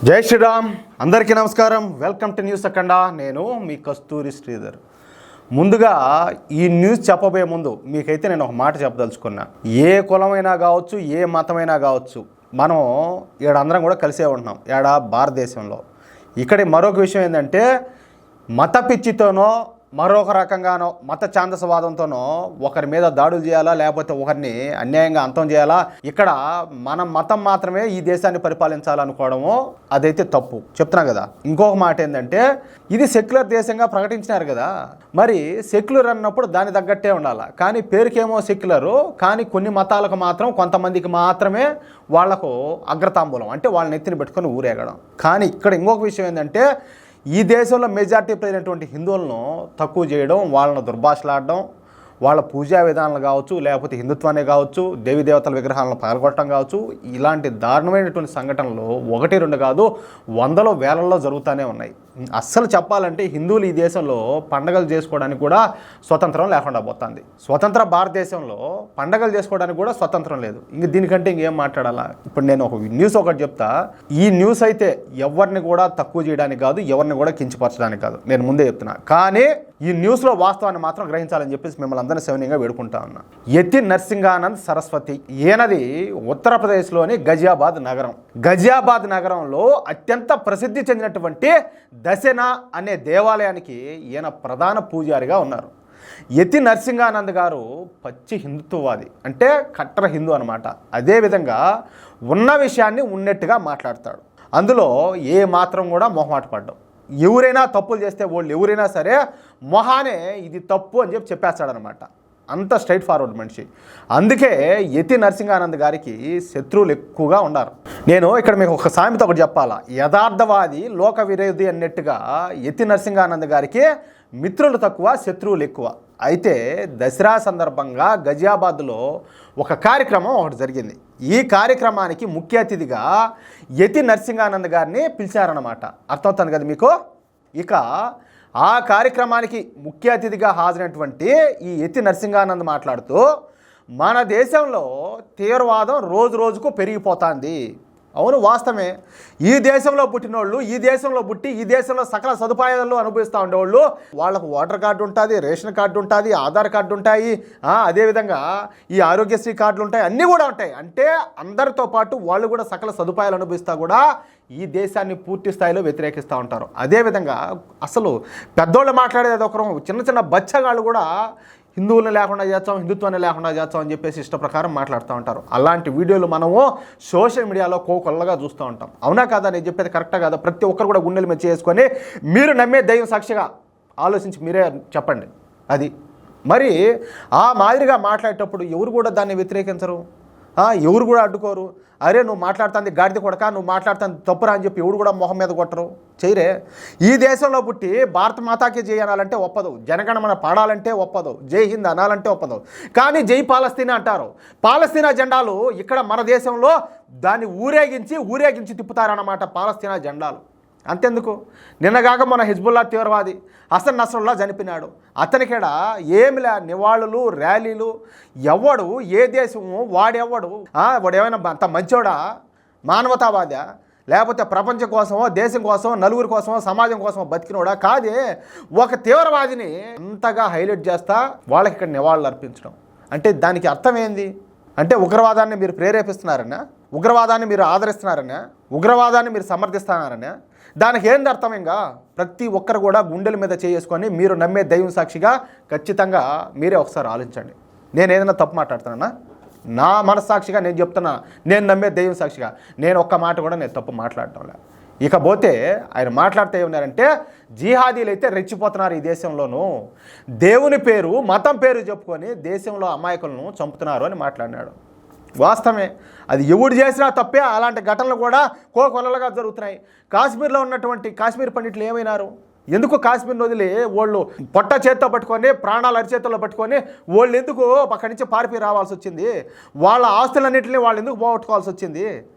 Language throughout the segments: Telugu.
జై శ్రీరామ్. అందరికీ నమస్కారం. వెల్కమ్ టు న్యూస్ అఖండ. నేను మీ కస్తూరి శ్రీధర్. ముందుగా ఈ న్యూస్ చెప్పబోయే ముందు మీకైతే నేను ఒక మాట చెప్పదలుచుకున్నా. ఏ కులమైనా కావచ్చు, ఏ మతమైనా కావచ్చు, మనం అందరం కూడా కలిసే ఉంటున్నాం భారతదేశంలో. ఇక్కడ మరొక విషయం ఏంటంటే, మత పిచ్చితోనో మరొక రకంగానో మత ఛాందసవాదంతోనో ఒకరి మీద దాడులు చేయాలా, లేకపోతే ఒకరిని అన్యాయంగా అంతం చేయాలా, ఇక్కడ మన మతం మాత్రమే ఈ దేశాన్ని పరిపాలించాలనుకోవడము అదైతే తప్పు చెప్తున్నా కదా. ఇంకొక మాట ఏంటంటే, ఇది సెక్యులర్ దేశంగా ప్రకటించినారు కదా, మరి సెక్యులర్ అన్నప్పుడు దాని తగ్గట్టే ఉండాలి. కానీ పేరుకేమో సెక్యులరు, కానీ కొన్ని మతాలకు మాత్రం కొంతమందికి మాత్రమే వాళ్లకు అగ్రతాంబూలం, అంటే వాళ్ళని ఎత్తిని పెట్టుకొని ఊరేగడం. కానీ ఇక్కడ ఇంకొక విషయం ఏంటంటే, ఈ దేశంలో మెజార్టీ అయినటువంటి హిందువులను తక్కువ చేయడం, వాళ్ళను దుర్భాషలాడడం, వాళ్ళ పూజా విధానాలు కావచ్చు, లేకపోతే హిందుత్వాన్ని కావచ్చు, దేవీ దేవతల విగ్రహాలను పగలగొట్టడం కావచ్చు, ఇలాంటి దారుణమైనటువంటి సంఘటనలు ఒకటి రెండు కాదు, వందలో వేలల్లో జరుగుతూనే ఉన్నాయి. అస్సలు చెప్పాలంటే హిందువులు ఈ దేశంలో పండగలు చేసుకోవడానికి కూడా స్వతంత్రం లేకుండా పోతుంది. స్వతంత్ర భారతదేశంలో పండగలు చేసుకోవడానికి కూడా స్వతంత్రం లేదు. ఇంక దీనికంటే ఇంకేం మాట్లాడాలా? ఇప్పుడు నేను ఒక న్యూస్ ఒకటి చెప్తా. ఈ న్యూస్ అయితే ఎవరిని కూడా తక్కువ చేయడానికి కాదు, ఎవరిని కూడా కించపరచడానికి కాదు, నేను ముందే చెప్తున్నా. కానీ ఈ న్యూస్లో వాస్తవాన్ని మాత్రం గ్రహించాలని చెప్పేసి మిమ్మల్ని అందరినీ సవినీయంగా వేడుకుంటా ఉన్నా. యతి నరసింహానంద్ సరస్వతి ఈయనది ఉత్తరప్రదేశ్లోని గజియాబాద్ నగరం. గజియాబాద్ నగరంలో అత్యంత ప్రసిద్ధి చెందినటువంటి దశనా అనే దేవాలయానికి ఈయన ప్రధాన పూజారిగా ఉన్నారు. యతి నరసింహానంద్ గారు పచ్చి హిందుత్వవాది, అంటే కట్టర్ హిందూ అనమాట. అదేవిధంగా ఉన్న విషయాన్ని ఉన్నట్టుగా మాట్లాడతాడు. అందులో ఏ మాత్రం కూడా మొహమాట పడ్డం. ఎవరైనా తప్పులు చేస్తే వాళ్ళు ఎవరైనా సరే మొహానే ఇది తప్పు అని చెప్పేస్తాడనమాట. అంత స్ట్రైట్ ఫార్వర్డ్ మనిషి. అందుకే యతి నరసింహానంద్ గారికి శత్రువులు ఎక్కువగా ఉన్నారు. నేను ఇక్కడ మీకు ఒక సామెత ఒకటి చెప్పాలా. యథార్థవాది లోక విరోధి అన్నట్టుగా యతి నరసింహానంద్ గారికి మిత్రులు తక్కువ, శత్రువులు ఎక్కువ. అయితే దసరా సందర్భంగా గజియాబాద్లో ఒక కార్యక్రమం ఒకటి జరిగింది. ఈ కార్యక్రమానికి ముఖ్య అతిథిగా యతి నరసింహానంద్ గారిని పిలిచారన్నమాట. అర్థమవుతుంది కదా మీకు. ఇక ఆ కార్యక్రమానికి ముఖ్య అతిథిగా హాజరైనటువంటి ఈ యతి నరసింహానంద్ మాట్లాడుతూ, మన దేశంలో తీవ్రవాదం రోజు రోజుకు పెరిగిపోతుంది. అవును, వాస్తవమే. ఈ దేశంలో పుట్టినోళ్ళు, ఈ దేశంలో పుట్టి ఈ దేశంలో సకల సదుపాయాలు అనుభవిస్తూ ఉండేవాళ్ళు, వాళ్ళకు ఓటర్ కార్డు ఉంటుంది, రేషన్ కార్డు ఉంటుంది, ఆధార్ కార్డు ఉంటాయి, అదేవిధంగా ఈ ఆరోగ్యశ్రీ కార్డులు ఉంటాయి, అన్నీ కూడా ఉంటాయి. అంటే అందరితో పాటు వాళ్ళు కూడా సకల సదుపాయాలు అనుభవిస్తూ కూడా ఈ దేశాన్ని పూర్తి స్థాయిలో వ్యతిరేకిస్తూ ఉంటారు. అదేవిధంగా అసలు పెద్దోళ్ళు మాట్లాడేది ఒకరు, చిన్న చిన్న బచ్చగాళ్ళు కూడా హిందువులను లేకుండా చేస్తాం, హిందుత్వాన్ని లేకుండా చేస్తాం అని చెప్పేసి ఇష్ట ప్రకారం మాట్లాడుతూ ఉంటారు. అలాంటి వీడియోలు మనము సోషల్ మీడియాలో కోకొల్లగా చూస్తూ ఉంటాం. అవునా కాదా? నేను చెప్పేది కరెక్టా కాదా? ప్రతి ఒక్కరు కూడా గుండెలు మీద చేసుకొని మీరు నమ్మే దైవం సాక్షిగా ఆలోచించి మీరే చెప్పండి. అది మరి ఆ మాదిరిగా మాట్లాడేటప్పుడు ఎవరు కూడా దాన్ని వ్యతిరేకించరు, ఎవరు కూడా అడ్డుకోరు. అరే నువ్వు మాట్లాడుతుంది గాడిద కొడక, నువ్వు మాట్లాడుతుంది తప్పురా అని చెప్పి ఎవడు కూడా మొహం మీద కొట్టరు, చేయరే. ఈ దేశంలో పుట్టి భారత మాతాకి జై అనాలంటే ఒప్పదు, జనగణమన పాడాలంటే ఒప్పదు, జై హింద్ అనాలంటే ఒప్పదు. కానీ జై పాలస్తీనా అంటారు. పాలస్తీనా జెండాలు ఇక్కడ మన దేశంలో దాన్ని ఊరేగించి తిప్పుతారన్నమాట పాలస్తీనా జెండాలు. అంతెందుకు, నిన్నగాక మన హిజ్బుల్లా తీవ్రవాది హసన్ నస్రుల్లా చనిపోయినాడు. అతనికేడా ఏమిలే నివాళులు, ర్యాలీలు. ఎవడు ఏ దేశము వాడెవడు ఏమైనా అంత మంచోడా, మానవతావాదా, లేకపోతే ప్రపంచం కోసమో, దేశం కోసమో, నలుగురి కోసమో, సమాజం కోసమో బతికినోడా? కాదే. ఒక తీవ్రవాదిని అంతగా హైలైట్ చేస్తా వాళ్ళకి ఇక్కడ నివాళులు అర్పించడం అంటే దానికి అర్థం ఏంది? అంటే ఉగ్రవాదాన్ని మీరు ప్రేరేపిస్తున్నారనా, ఉగ్రవాదాన్ని మీరు ఆదరిస్తున్నారనా, ఉగ్రవాదాన్ని మీరు సమర్థిస్తున్నారనా? దానికి ఏంది అర్థం? ఇంకా ప్రతి ఒక్కరు కూడా గుండెల మీద చేసుకొని మీరు నమ్మే దైవం సాక్షిగా ఖచ్చితంగా మీరే ఒకసారి ఆలోచించండి. నేను ఏదైనా తప్పు మాట్లాడుతున్నానా? నా మనస్సాక్షిగా నేను చెప్తున్నా, నేను నమ్మే దైవం సాక్షిగా నేను ఒక్క మాట కూడా నేను తప్పు మాట్లాడటం లే. ఇకపోతే ఆయన మాట్లాడితే ఏమన్నారంటే, జిహాదీలు అయితే రెచ్చిపోతున్నారు ఈ దేశంలోనూ, దేవుని పేరు మతం పేరు చెప్పుకొని దేశంలో అమాయకులను చంపుతున్నారు అని మాట్లాడినాడు. వాస్తవమే, అది ఎవడు చేసినా తప్పే. అలాంటి ఘటనలు కూడా కోకొల్లలుగా జరుగుతున్నాయి. కాశ్మీర్లో ఉన్నటువంటి కాశ్మీర్ పండితులు ఏమైనారు? ఎందుకు కాశ్మీర్ని వదిలి వాళ్ళు పొట్ట చేత్తో పట్టుకొని, ప్రాణాలు అరిచేతుల్లో పట్టుకొని వాళ్ళు ఎందుకు అక్కడి నుంచి పారిపోయి రావాల్సి వచ్చింది? వాళ్ళ ఆస్తులన్నింటినీ వాళ్ళు ఎందుకు పోగొట్టుకోవాల్సి వచ్చింది?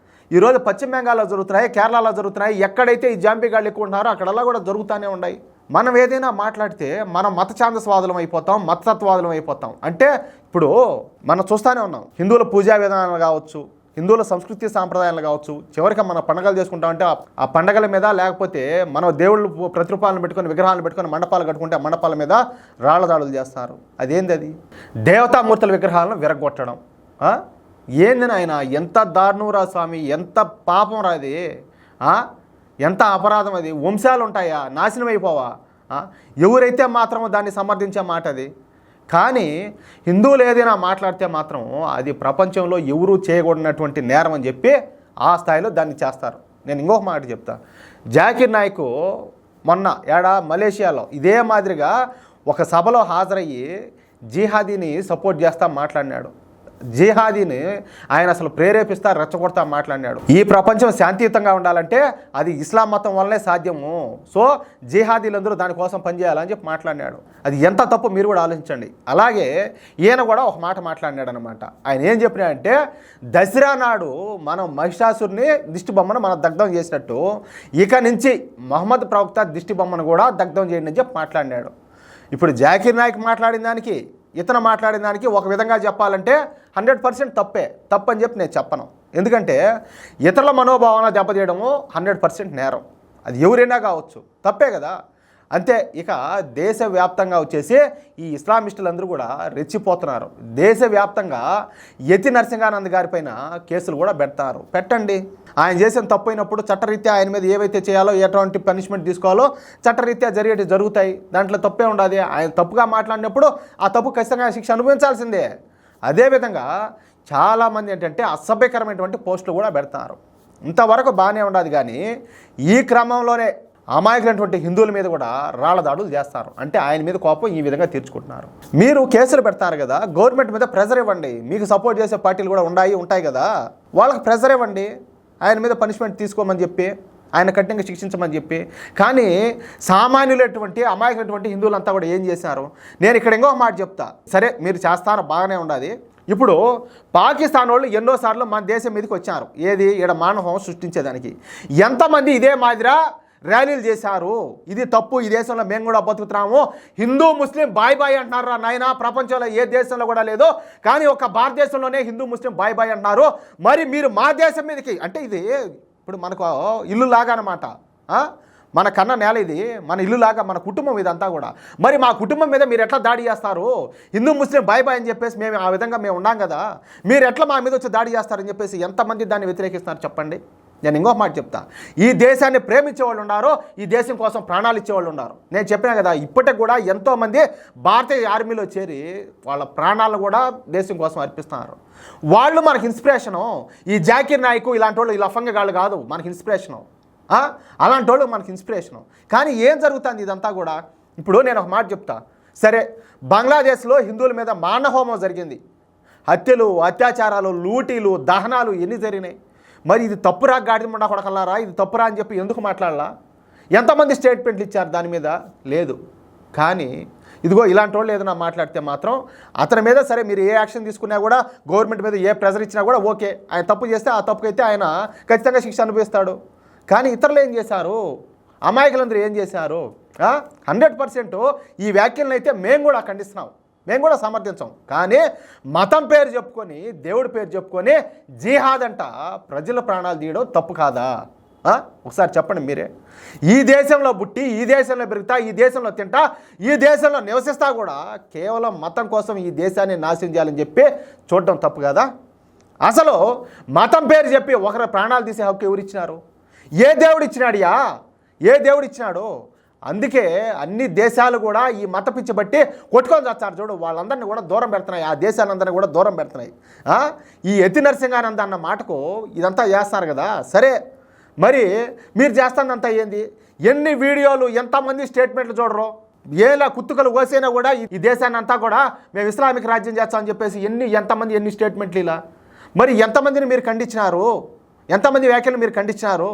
ఈరోజు పశ్చిమ బెంగాల్లో జరుగుతున్నాయి, కేరళలో జరుగుతున్నాయి. ఎక్కడైతే ఈ జాంబీగాళ్ళు ఎక్కువ ఉన్నారో అక్కడల్లా కూడా జరుగుతూనే ఉన్నాయి. మనం ఏదైనా మాట్లాడితే మనం మత ఛాందసవాదులం అయిపోతాం, మతతత్వవాదులం అయిపోతాం. అంటే ఇప్పుడు మనం చూస్తూనే ఉన్నాం, హిందువుల పూజా విధానాలు కావచ్చు, హిందువుల సంస్కృతి సాంప్రదాయాలు కావచ్చు, చివరికి మన పండగలు చేసుకుంటామంటే ఆ పండగల మీద, లేకపోతే మనం దేవుళ్ళు ప్రతిరూపాలను పెట్టుకొని విగ్రహాలను పెట్టుకొని మండపాలు కట్టుకుంటే ఆ మండపాల మీద రాళ్ల దాడులు చేస్తారు. అదేంది? అది దేవతామూర్తుల విగ్రహాలను విరగొట్టడం. ఏంది నాయన? ఎంత దారుణంరా స్వామి, ఎంత పాపం రాది, ఎంత అపరాధం అది. వంశాలు ఉంటాయా? నాశనం అయిపోవా? ఎవరైతే మాత్రం దాన్ని సమర్థించే మాట అది. కానీ హిందువులు ఏదైనా మాట్లాడితే మాత్రం అది ప్రపంచంలో ఎవరూ చేయకూడనటువంటి నేరం అని చెప్పి ఆ స్థాయిలో దాన్ని చేస్తారు. నేను ఇంకొక మాట చెప్తా. జాకిర్ నాయక్ మొన్న మలేషియాలో ఇదే మాదిరిగా ఒక సభలో హాజరయ్యి జిహాదీని సపోర్ట్ చేస్తా మాట్లాడినాడు. జిహాదీని ఆయన అసలు ప్రేరేపిస్తా, రెచ్చగొడతా మాట్లాడినాడు. ఈ ప్రపంచం శాంతియుతంగా ఉండాలంటే అది ఇస్లాం మతం వల్లనే సాధ్యము. సో జిహాదీలందరూ దానికోసం పనిచేయాలని చెప్పి మాట్లాడినాడు. అది ఎంత తప్పు మీరు కూడా ఆలోచించండి. అలాగే ఈయన కూడా ఒక మాట మాట్లాడినాడు అనమాట. ఆయన ఏం చెప్పినాడంటే, దసరా నాడు మనం మహిషాసురుని దిష్టి బొమ్మను మనం దగ్ధం చేసినట్టు ఇక నుంచి మహమ్మద్ ప్రవక్త దిష్టి బొమ్మను కూడా దగ్ధం చేయండి అని చెప్పి మాట్లాడినాడు. ఇప్పుడు జాకిర్ నాయక్ మాట్లాడిన దానికి ఇతను మాట్లాడిన దానికి ఒక విధంగా చెప్పాలంటే 100% తప్పని చెప్పి నేను చెప్పను. ఎందుకంటే ఇతరుల మనోభావాలను దెబ్బతీయడము 100% నేరం. అది ఎవరైనా కావచ్చు, తప్పే కదా. అంతే. ఇక దేశవ్యాప్తంగా వచ్చేసి ఈ ఇస్లామిస్టులందరూ కూడా రెచ్చిపోతున్నారు. దేశవ్యాప్తంగా యతి నరసింహానంద్ గారి పైన కేసులు కూడా పెడతారు. పెట్టండి. ఆయన చేసిన తప్పు అయినప్పుడు చట్టరీత్యా ఆయన మీద ఏవైతే చేయాలో, ఎటువంటి పనిష్మెంట్ తీసుకోవాలో చట్టరీత్యా జరుగుతాయి. దాంట్లో తప్పే ఉండదు. ఆయన తప్పుగా మాట్లాడినప్పుడు ఆ తప్పు ఖచ్చితంగా శిక్ష అనుభవించాల్సిందే. అదేవిధంగా చాలామంది ఏంటంటే అసభ్యకరమైనటువంటి పోస్టులు కూడా పెడతారు. ఇంతవరకు బాగానే ఉండదు. కానీ ఈ క్రమంలోనే అమాయకులైనటువంటి హిందువుల మీద కూడా రాళ్ల దాడులు చేస్తారు. అంటే ఆయన మీద కోపం ఈ విధంగా తీర్చుకుంటున్నారు. మీరు కేసులు పెడతారు కదా, గవర్నమెంట్ మీద ప్రెజర్ ఇవ్వండి. మీకు సపోర్ట్ చేసే పార్టీలు కూడా ఉంటాయి కదా, వాళ్ళకి ప్రెజర్ ఇవ్వండి. ఆయన మీద పనిష్మెంట్ తీసుకోమని చెప్పి, ఆయన కఠినంగా శిక్షించమని చెప్పి. కానీ సామాన్యులైనటువంటి అమాయకులైనటువంటి హిందువులంతా కూడా ఏం చేశారు? నేను ఇక్కడ ఇంకో మాట చెప్తా. సరే మీరు చేస్తారో బాగానే ఉండదు. ఇప్పుడు పాకిస్తాన్ వాళ్ళు ఎన్నోసార్లు మన దేశం మీదకి వచ్చారు. ఏది? ఈడ మానవం సృష్టించేదానికి. ఎంతమంది ఇదే మాదిరా ర్యాలీలు చేశారు. ఇది తప్పు, ఈ దేశంలో మేము కూడా బతుకుతున్నాము, హిందూ ముస్లిం బాయ్ అంటున్నారు. నాయన ప్రపంచంలో ఏ దేశంలో కూడా లేదు, కానీ ఒక భారతదేశంలోనే హిందూ ముస్లిం బాయ్ అంటున్నారు. మరి మీరు మా దేశం మీదకి అంటే ఇది ఇప్పుడు మనకు ఇల్లు లాగా అనమాట. మన కన్న నేల ఇది, మన ఇల్లు లాగా, మన కుటుంబం ఇదంతా కూడా. మరి మా కుటుంబం మీద మీరు ఎట్లా దాడి చేస్తారు? హిందూ ముస్లిం బాయ్ అని చెప్పేసి మేము ఆ విధంగా మేము ఉన్నాం కదా, మీరు ఎట్లా మా మీద వచ్చి దాడి చేస్తారని చెప్పేసి ఎంతమంది దాన్ని వ్యతిరేకిస్తున్నారు చెప్పండి. నేను ఇంకో మాట చెప్తా. ఈ దేశాన్ని ప్రేమించే వాళ్ళు ఉన్నారు, ఈ దేశం కోసం ప్రాణాలు ఇచ్చేవాళ్ళు ఉన్నారు. నేను చెప్పినా కదా, ఇప్పటికి కూడా ఎంతోమంది భారతీయ ఆర్మీలో చేరి వాళ్ళ ప్రాణాలను కూడా దేశం కోసం అర్పిస్తున్నారు. వాళ్ళు మనకి ఇన్స్పిరేషను. ఈ జాకిర్ నాయక్ ఇలాంటి వాళ్ళు, ఈ లఫంగగాళ్ళు కాదు మనకి ఇన్స్పిరేషను. అలాంటి వాళ్ళు మనకి ఇన్స్పిరేషను. కానీ ఏం జరుగుతుంది ఇదంతా కూడా? ఇప్పుడు నేను ఒక మాట చెప్తా. సరే, బంగ్లాదేశ్లో హిందువుల మీద మానహోమం జరిగింది. హత్యలు, అత్యాచారాలు, లూటీలు, దహనాలు ఎన్ని జరిగినాయి? మరి ఇది తప్పురా, గాడిదముండా కొడకల్లారా, ఇది తప్పురా అని చెప్పి ఎందుకు మాట్లాడాలా? ఎంతమంది స్టేట్మెంట్లు ఇచ్చారు దాని మీద? లేదు. కానీ ఇదిగో ఇలాంటి వాళ్ళు ఏదైనా మాట్లాడితే మాత్రం అతని మీద సరే మీరు ఏ యాక్షన్ తీసుకున్నా కూడా, గవర్నమెంట్ మీద ఏ ప్రెజర్ ఇచ్చినా కూడా ఓకే. ఆయన తప్పు చేస్తే ఆ తప్పుకైతే ఆయన ఖచ్చితంగా శిక్ష అనుభవిస్తాడు. కానీ ఇతరులు ఏం చేశారు? అమాయకులందరూ ఏం చేశారు? 100% ఈ వ్యాఖ్యలను అయితే మేము కూడా ఖండిస్తున్నాం, మేము కూడా సమర్థించాం. కానీ మతం పేరు చెప్పుకొని, దేవుడి పేరు చెప్పుకొని జిహాద్ అంట ప్రజల ప్రాణాలు తీయడం తప్పు కాదా? ఒకసారి చెప్పండి మీరే. ఈ దేశంలో పుట్టి, ఈ దేశంలో పెరుగుతా, ఈ దేశంలో తింటా, ఈ దేశంలో నివసిస్తా కూడా కేవలం మతం కోసం ఈ దేశాన్ని నాశనం చేయాలని చెప్పి చూడటం తప్పు కదా? అసలు మతం పేరు చెప్పి ఒకరి ప్రాణాలు తీసే హక్కు ఎవరిచ్చినారు? ఏ దేవుడు ఇచ్చినాడియా? ఏ దేవుడు ఇచ్చినాడు? అందుకే అన్ని దేశాలు కూడా ఈ మత పిచ్చి బట్టి కొట్టుకొని చచ్చారు చూడు. వాళ్ళందరినీ కూడా దూరం పెడుతున్నాయి, ఆ దేశాలందరినీ కూడా దూరం పెడుతున్నాయి. ఈ యతి నరసింహానంద అన్న మాటకు ఇదంతా చేస్తారు కదా. సరే, మరి మీరు చేస్తానంతా ఏంది? ఎన్ని వీడియోలు, ఎంతమంది స్టేట్మెంట్లు చూడరు? ఏలా కుత్తుకలు కోసైనా కూడా ఈ దేశాన్ని అంతా కూడా మేము ఇస్లామిక్ రాజ్యం చేస్తామని చెప్పేసి ఎన్ని స్టేట్మెంట్లు ఇలా. మరి ఎంతమందిని మీరు ఖండించినారు? ఎంతమంది వ్యాఖ్యలు మీరు ఖండించినారు?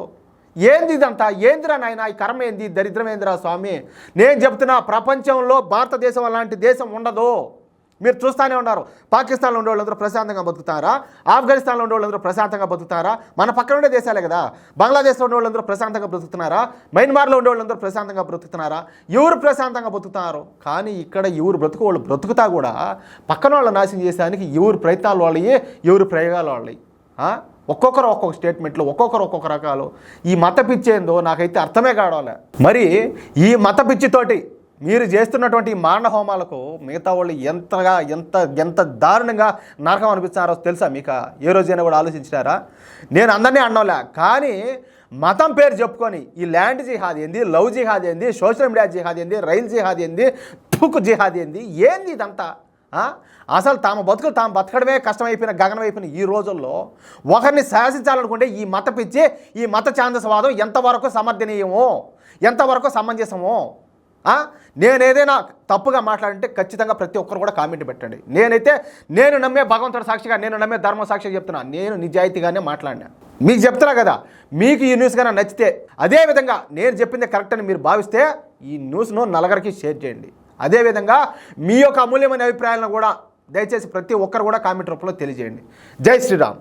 ఏంది ఇదంతా? ఏందిరా నాయన ఈ కర్మ ఏంది? దరిద్రం ఏందిరా స్వామి? నేను చెప్తున్నా, ప్రపంచంలో భారతదేశం అలాంటి దేశం ఉండదు. మీరు చూస్తూనే ఉన్నారు. పాకిస్తాన్లో ఉండే వాళ్ళందరూ ప్రశాంతంగా బతుకుతారా? ఆఫ్ఘనిస్తాన్లో ఉండే వాళ్ళందరూ ప్రశాంతంగా బతుకుతారా? మన పక్కన ఉండే దేశాలే కదా. బంగ్లాదేశ్లో ఉండే వాళ్ళందరూ ప్రశాంతంగా బ్రతుకుతున్నారా? మయన్మార్లో ఉండే వాళ్ళందరూ ప్రశాంతంగా బ్రతుకుతున్నారా? ఎవరు ప్రశాంతంగా బతుకుతున్నారు? కానీ ఇక్కడ ఎవరు బ్రతుకు వాళ్ళు బ్రతుకుతా కూడా పక్కన వాళ్ళ నాశనం చేసేదానికి ఎవరు ప్రయత్నాలు వాళ్ళవి, ఎవరు ప్రయోగాలు వాళ్ళవి. ఒక్కొక్కరు ఒక్కొక్క స్టేట్మెంట్లు, ఒక్కొక్కరు ఒక్కొక్క రకాలు. ఈ మత పిచ్చి ఏందో నాకైతే అర్థమే కావడంలే. మరి ఈ మత పిచ్చితోటి మీరు చేస్తున్నటువంటి ఈ మారణ హోమాలకు మిగతా వాళ్ళు ఎంత దారుణంగా నరకం అనిపిస్తున్నారో తెలుసా మీకు? ఏ రోజైనా కూడా ఆలోచించినారా? నేను అందరినీ అన్నోలే, కానీ మతం పేరు చెప్పుకొని ఈ ల్యాండ్ జిహాద్ ఏంది, లవ్ జిహాద్ ఏంది, సోషల్ మీడియా జిహాద్ ఏంది, రైల్ జిహాద్ ఏంది, తుక్కు జిహాద్ ఏంది ఇదంతా? అసలు తాము బతకడమే కష్టమైపోయిన గగనమైపోయిన ఈ రోజుల్లో ఒకరిని శాసించాలనుకుంటే ఈ మత పిచ్చి, ఈ మత ఛాందసవాదం ఎంతవరకు సమర్థనీయమో, ఎంతవరకు సమంజసమో? నేను ఏదైనా తప్పుగా మాట్లాడంటే ఖచ్చితంగా ప్రతి ఒక్కరు కూడా కామెంట్ పెట్టండి. నేను నమ్మే భగవంతుడి సాక్షిగా, నేను నమ్మే ధర్మ సాక్షిగా చెప్తున్నా, నేను నిజాయితీగానే మాట్లాడినా. మీకు చెప్తున్నా కదా, మీకు ఈ న్యూస్ కానీ నచ్చితే, అదేవిధంగా నేను చెప్పింది కరెక్ట్ అని మీరు భావిస్తే ఈ న్యూస్ను నలుగురికి షేర్ చేయండి. అదేవిధంగా మీ యొక్క అమూల్యమైన అభిప్రాయాలను కూడా దయచేసి ప్రతి ఒక్కరు కూడా కామెంట్ రూపంలో తెలియజేయండి. జై శ్రీరామ్.